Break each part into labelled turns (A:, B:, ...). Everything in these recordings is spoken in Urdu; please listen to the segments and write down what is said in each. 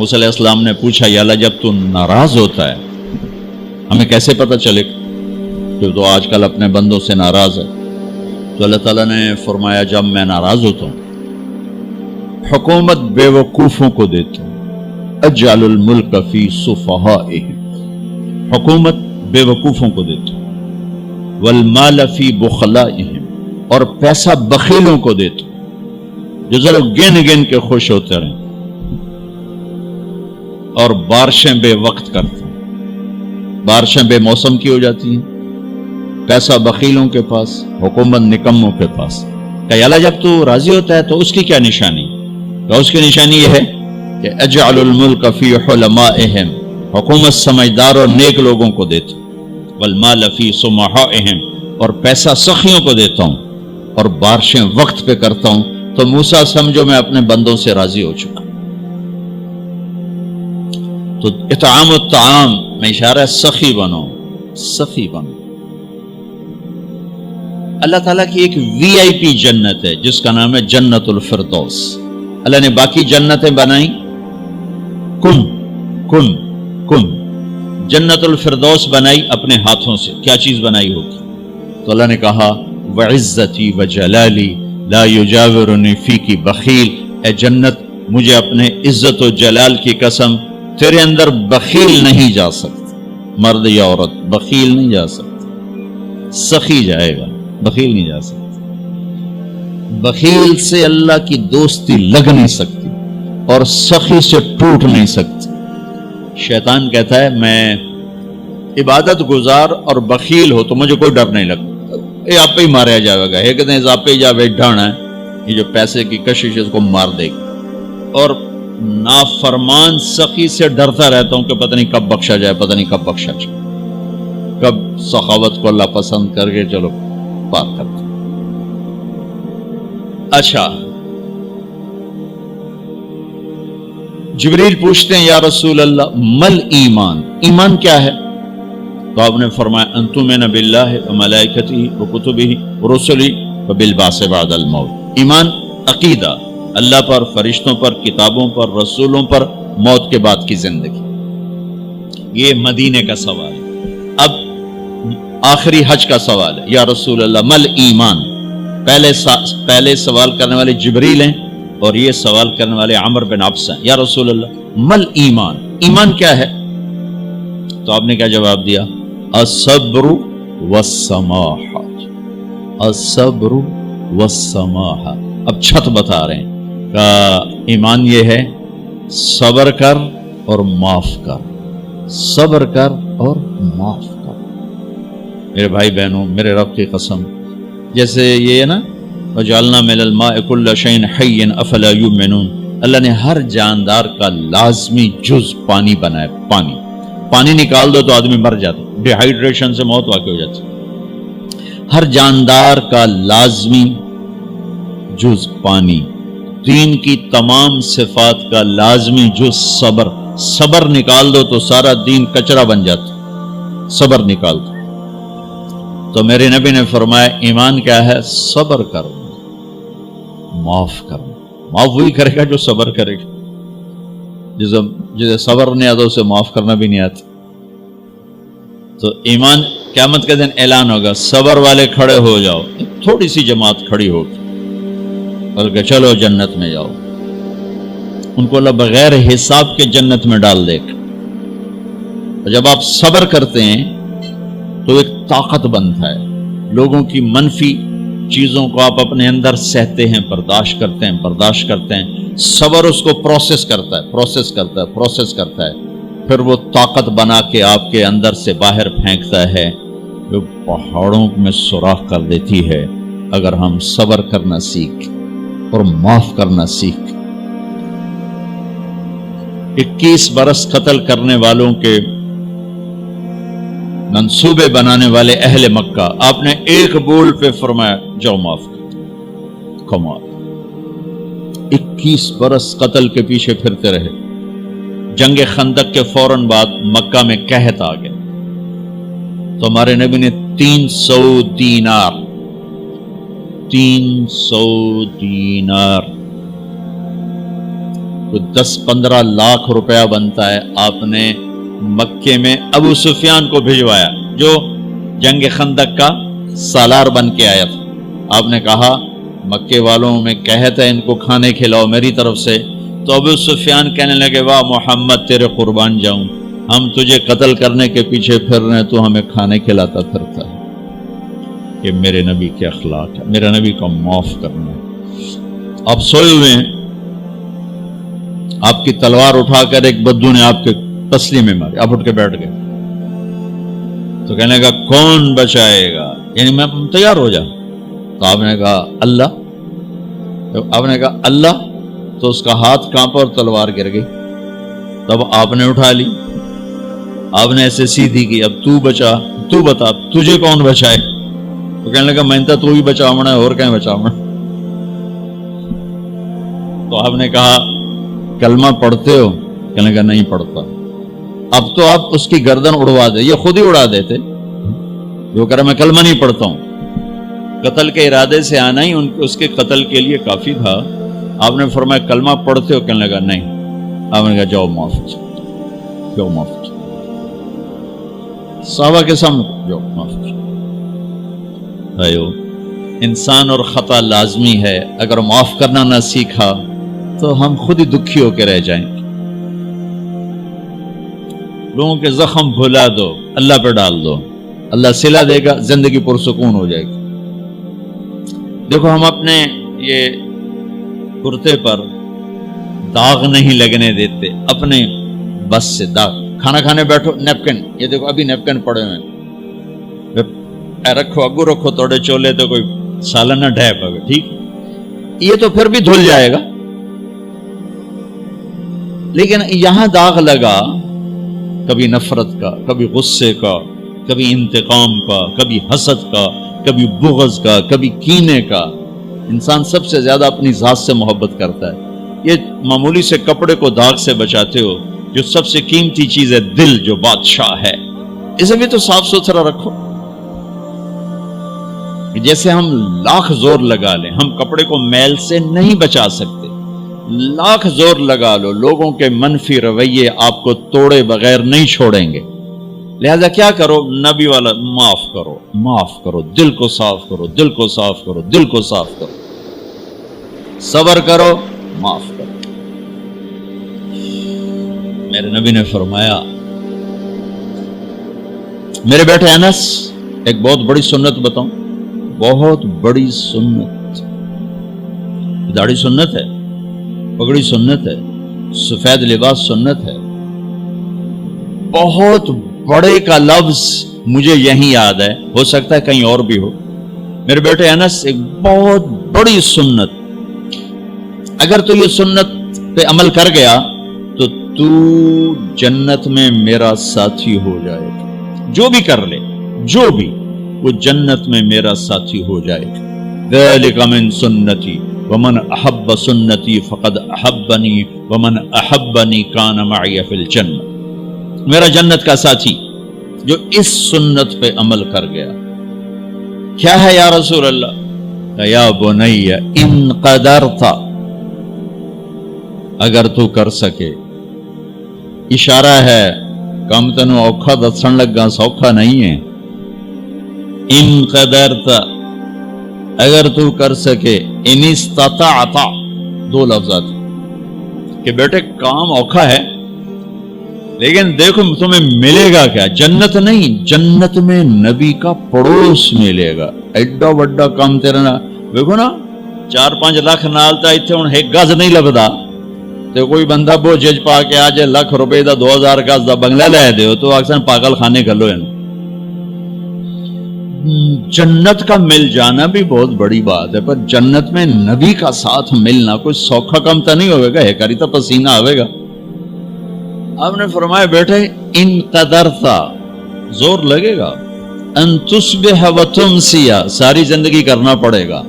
A: موسیٰ علیہ السلام نے پوچھا یا اللہ جب تو ناراض ہوتا ہے ہمیں کیسے پتہ چلے کہ تو آج کل اپنے بندوں سے ناراض ہے؟ تو اللہ تعالیٰ نے فرمایا جب میں ناراض ہوتا ہوں حکومت بے وقوفوں کو دیتا ہوں، اجعل الملک فی صفہائہم، حکومت بے وقوفوں کو دیتا ہوں، والمال فی بخلائہم، اور پیسہ بخیلوں کو دیتا ہوں جو ذرا گن گن کے خوش ہوتے رہیں، اور بارشیں بے وقت کرتے ہیں، بارشیں بے موسم کی ہو جاتی ہیں، پیسہ بخیلوں کے پاس، حکومت نکموں کے پاس۔ کہ اللہ جب تو راضی ہوتا ہے تو اس کی کیا نشانی؟ کہ اس کی نشانی یہ ہے کہ اجعل الملک فی حلمائہم، حکومت سمجھدار اور نیک لوگوں کو دیتا ہوں، والمال فی سمحائہم، اور پیسہ سخیوں کو دیتا ہوں، اور بارشیں وقت پہ کرتا ہوں۔ تو موسیٰ سمجھو میں اپنے بندوں سے راضی ہو چکا۔ تو اطعام الطعام میں اشارہ ہے سخی بنو، سخی بنو۔ اللہ تعالیٰ کی ایک وی آئی پی جنت ہے جس کا نام ہے جنت الفردوس۔ اللہ نے باقی جنتیں بنائی کن کن کن، جنت الفردوس بنائی اپنے ہاتھوں سے۔ کیا چیز بنائی ہوگی؟ تو اللہ نے کہا وعزتی وجلالی لا یجاورنی فیکی بخیل، اے جنت مجھے اپنے عزت و جلال کی قسم تیرے اندر بخیل نہیں جا سکتا، مرد یا عورت بخیل نہیں جا سکتا، سخی جائے گا، بخیل نہیں جا سکتا۔ بخیل سے اللہ کی دوستی لگ نہیں سکتی اور سخی سے ٹوٹ نہیں سکتی۔ شیطان کہتا ہے میں عبادت گزار اور بخیل ہو تو مجھے کوئی ڈر نہیں لگتا، یہ آپ پہ ہی ماریا جائے گا، ایک دن آپ پہ جا بیٹھانا ہے، یہ جو پیسے کی کشش ہے اس کو مار دے گی۔ اور نافرمان سخی سے ڈرتا رہتا ہوں کہ پتہ نہیں کب بخشا جائے، پتہ نہیں کب بخشا جائے، کب سخاوت کو اللہ پسند کر کے چلو پار کرتے۔ اچھا، جبریل پوچھتے ہیں یا رسول اللہ مل ایمان، ایمان کیا ہے؟ تو آپ نے فرمایا ان تؤمن باللہ وملائکتہ وکتبہ ورسلہ وبالبعث بعد الموت۔ ایمان عقیدہ، اللہ پر، فرشتوں پر، کتابوں پر، رسولوں پر، موت کے بعد کی زندگی۔ یہ مدینے کا سوال ہے۔ اب آخری حج کا سوال ہے یا رسول اللہ مل ایمان۔ پہلے سوال کرنے والے جبریل ہیں اور یہ سوال کرنے والے عمر بن عبس ہیں۔ یا رسول اللہ مل ایمان، ایمان کیا ہے؟ تو آپ نے کیا جواب دیا؟ الصبر والسماحہ، الصبر والسماحہ۔ اب چھت بتا رہے ہیں کہ ایمان یہ ہے صبر کر اور معاف کر، صبر کر اور معاف کر۔ میرے بھائی بہنوں، میرے رب کی قسم، جیسے یہ ہے نا وَجَعَلْنَا مِنَ الْمَاءِ كُلَّ شَيْءٍ حَيٍّ أَفَلَا يُؤْمِنُونَ، اللہ نے ہر جاندار کا لازمی جز پانی بنایا۔ پانی نکال دو تو آدمی مر جاتا، ڈی ہائیڈریشن سے موت واقع ہو جاتی۔ ہر جاندار کا لازمی جز پانی، دین کی تمام صفات کا لازمی جز صبر۔ صبر نکال دو تو سارا دین کچرا بن جاتا، صبر نکال دو۔ تو میرے نبی نے فرمایا ایمان کیا ہے؟ صبر کرو، معاف کرو۔ معاف وہی کرے گا جو صبر کرے گا، جسے صبر نہیں آتا اسے معاف کرنا بھی نہیں آتا۔ تو ایمان قیامت کے دن اعلان ہوگا صبر والے کھڑے ہو جاؤ، تھوڑی سی جماعت کھڑی ہوگی، بلکہ چلو جنت میں جاؤ۔ ان کو اللہ بغیر حساب کے جنت میں ڈال دے گا۔ اور جب آپ صبر کرتے ہیں تو ایک طاقت بنتا ہے، لوگوں کی منفی چیزوں کو آپ اپنے اندر سہتے ہیں، برداشت کرتے ہیں۔ صبر اس کو پروسیس کرتا ہے، پھر وہ طاقت بنا کے آپ کے اندر سے باہر پھینکتا ہے، جو پہاڑوں میں سوراخ کر دیتی ہے اگر ہم صبر کرنا سیکھ اور معاف کرنا سیکھ۔ 21 برس قتل کرنے والوں کے منصوبے بنانے والے اہل مکہ، آپ نے ایک بول پہ فرمایا جاؤ معاف کر۔ کمال، 21 برس قتل کے پیچھے پھرتے رہے۔ جنگ خندق کے فوراً بعد مکہ میں قحط آ گیا، تو ہمارے نبی نے 300 دینار کوئی 10-15 لاکھ روپیہ بنتا ہے، آپ نے مکے میں ابو سفیان کو بھجوایا جو جنگ خندق کا سالار بن کے آیا تھا. آپ نے کہا مکے والوں میں کہتا ہے ان کو کھانے کھلاؤ میری طرف سے. تو ابو سفیان کہنے لگے واہ محمد تیرے قربان جاؤں، ہم تجھے قتل کرنے کے پیچھے پھر رہے ہیں، تو ہمیں کھانے کھلاتا پھرتا ہے. یہ میرے نبی کے اخلاق ہے، میرے نبی کو معاف کرنا ہے. آپ سوئے ہوئے ہیں، آپ کی تلوار اٹھا کر ایک بدو نے آپ کے تسلی میں ماری، آپ اٹھ کے بیٹھ گئے تو کہنے کا کون بچائے گا، یعنی میں تیار ہو جا. تو آپ نے کہا اللہ. آپ نے کہا اللہ، تو اس کا ہاتھ کانپا اور تلوار گر گئی. تب آپ نے اٹھا لی، آپ نے ایسے سیدھی کی، اب تو بچا، تو بتا تجھے کون بچائے. تو کہنے لگا میں تو ہی بچاؤنا ہے اور کہیں بچاؤنا. تو آپ نے کہا کلمہ پڑھتے ہو؟ کہنے لگا نہیں پڑھتا. اب تو آپ اس کی گردن اڑوا دے، یہ خود ہی اڑا دیتے. جو کہہ رہا میں کلمہ نہیں پڑھتا ہوں، قتل کے ارادے سے آنا ہی اس کے قتل کے لیے کافی تھا. آپ نے فرمایا کلمہ پڑھتے ہو؟ کہنے لگا نہیں. آپ نے کہا جاؤ معاف، جاؤ معاف. صحابہ کے سامنے جاؤ معاف. انسان اور خطا لازمی ہے، اگر معاف کرنا نہ سیکھا تو ہم خود ہی دکھی ہو کے رہ جائیں گے. لوگوں کے زخم بھلا دو، اللہ پہ ڈال دو، اللہ صلہ دے گا، زندگی پرسکون ہو جائے گی. دیکھو ہم اپنے یہ کرتے پر داغ نہیں لگنے دیتے، اپنے بس سے داغ. کھانا کھانے بیٹھو نیپکن، یہ دیکھو ابھی نیپکن پڑے ہوئے ہیں، رکھو اگو رکھو توڑے چولے تو کوئی سالن نہ ڈھے پاگے، ٹھیک یہ تو پھر بھی دھل جائے گا. لیکن یہاں داغ لگا، کبھی نفرت کا، کبھی غصے کا، کبھی انتقام کا، کبھی حسد کا، کبھی بغض کا، کبھی کینے کا. انسان سب سے زیادہ اپنی ذات سے محبت کرتا ہے. یہ معمولی سے کپڑے کو داغ سے بچاتے ہو، جو سب سے قیمتی چیز ہے دل جو بادشاہ ہے، اسے بھی تو صاف ستھرا رکھو. جیسے ہم لاکھ زور لگا لیں، ہم کپڑے کو میل سے نہیں بچا سکتے. لاکھ زور لگا لو، لوگوں کے منفی رویے آپ کو توڑے بغیر نہیں چھوڑیں گے. لہذا کیا کرو؟ نبی والا معاف کرو، معاف کرو، دل کو صاف کرو، دل کو صاف کرو، دل کو صاف کرو، صبر کرو، معاف کرو. میرے نبی نے فرمایا، میرے بیٹے انس ایک بہت بڑی سنت بتاؤں، بہت بڑی سنت. داڑھی سنت ہے، پگڑی سنت ہے، سفید لباس سنت ہے. بہت بڑے کا لفظ مجھے یہی یاد ہے، ہو سکتا ہے کہیں اور بھی ہو. میرے بیٹے انس ایک بہت بڑی سنت، اگر تو یہ سنت پہ عمل کر گیا تو جنت میں میرا ساتھی ہو جائے گا. جو بھی کر لے، جو بھی، وہ جنت میں میرا ساتھی ہو جائے گا. ذالک من سنتی ومن احب سنتی فقد احبنی ومن احبنی کان معی فی الجنہ. میرا جنت کا ساتھی جو اس سنت پہ عمل کر گیا. کیا ہے یا رسول اللہ؟ یا بنی ان قدرت، اگر تو کر سکے. اشارہ ہے کم تنو اوکھا دسن لگا سوکھا نہیں ہے. ان قدرت، اگر تو کر سکے. ان استطاعت، دو لفظات کہ بیٹے کام اوکھا ہے لیکن دیکھو تمہیں ملے گا کیا. جنت نہیں، جنت میں نبی کا پڑوس ملے گا. ایڈا بڑا کام تیرا نا دیکھو نا 4-5 لاکھ نالتا اتنے ہوں ایک گز نہیں لگتا. تو کوئی بندہ بوجھ پا کے آج لاکھ روپے دا 2000 گز دا بنگلہ لے دے تو اکثر پاگل خانے کر لو. جنت کا مل جانا بھی بہت بڑی بات ہے، پر جنت میں نبی کا ساتھ ملنا کوئی سوکھا کم تو نہیں ہوئے گا، ہے کری تو پسینہ آئے گا. آپ نے فرمایا بیٹھے ان قدرتا، زور لگے گا. ان تصبح و تمسیا، ساری زندگی کرنا پڑے گا،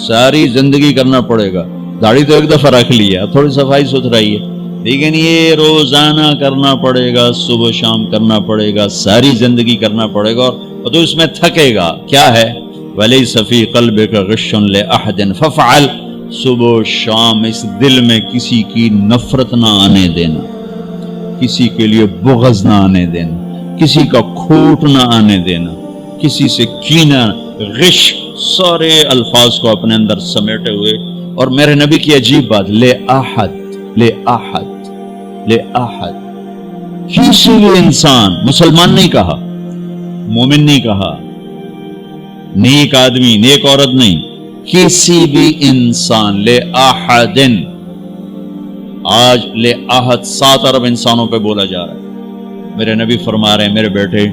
A: ساری زندگی کرنا پڑے گا. داڑھی تو ایک دفعہ رکھ لیا، تھوڑی صفائی ستھرائی ہے، لیکن یہ روزانہ کرنا پڑے گا، صبح شام کرنا پڑے گا، ساری زندگی کرنا پڑے گا. اور تو اس میں تھکے گا. کیا ہے؟ وَلَيْسَ فِي قَلْبِكَ غِشٌّ لِأَحَدٍ فَافْعَلْ. صبح و شام اس دل میں کسی کی نفرت نہ آنے دینا، کسی کے لیے بغض نہ آنے دینا، کسی کا کھوٹ نہ آنے دینا، کسی سے کینہ، غش، سارے الفاظ کو اپنے اندر سمیٹے ہوئے. اور میرے نبی کی عجیب بات، لے احد، لے احد، لے احد، کسی بھی انسان، مسلمان نہیں کہا، مومن نہیں کہا، نیک آدمی، نیک عورت نہیں، کسی بھی انسان، لے احدن. آج لے احد 7 ارب انسانوں پہ بولا جا رہا ہے. میرے نبی فرما رہے ہیں میرے بیٹے،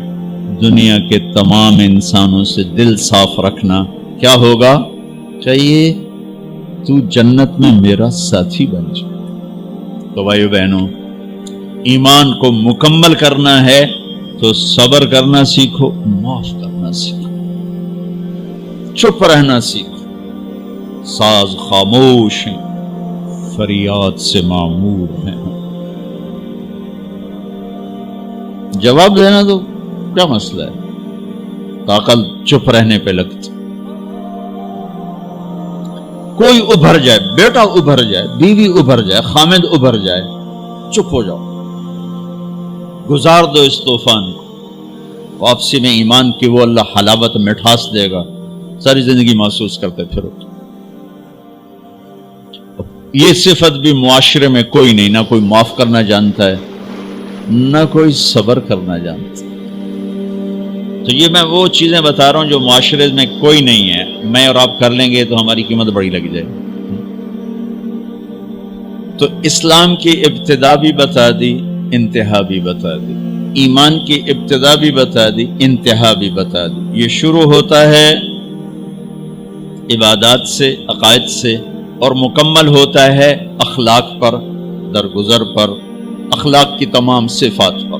A: دنیا کے تمام انسانوں سے دل صاف رکھنا. کیا ہوگا؟ چاہیے تو جنت میں میرا ساتھی بن جائے. تو بھائیو بہنوں، ایمان کو مکمل کرنا ہے تو صبر کرنا سیکھو، معاف کرنا سیکھو، چپ رہنا سیکھو. ساز خاموش ہیں، فریاد سے معمور ہیں. جواب دینا تو کیا مسئلہ ہے، طاقت چپ رہنے پہ لگتی. کوئی ابھر جائے، بیٹا ابھر جائے، بیوی ابھر جائے، خامد ابھر جائے، چپ ہو جاؤ، گزار دو اس طوفان کو. واپسی میں ایمان کی وہ اللہ حلاوت مٹھاس دے گا، ساری زندگی محسوس کرتے پھرو. یہ صفت بھی معاشرے میں کوئی نہیں، نہ کوئی معاف کرنا جانتا ہے، نہ کوئی صبر کرنا جانتا. تو یہ میں وہ چیزیں بتا رہا ہوں جو معاشرے میں کوئی نہیں ہے. میں اور آپ کر لیں گے تو ہماری قیمت بڑی لگ جائے گی. تو اسلام کی ابتدا بھی بتا دی، انتہا بھی بتا دی. ایمان کی ابتدا بھی بتا دی، انتہا بھی بتا دی. یہ شروع ہوتا ہے عبادات سے، عقائد سے، اور مکمل ہوتا ہے اخلاق پر، درگزر پر، اخلاق کی تمام صفات پر.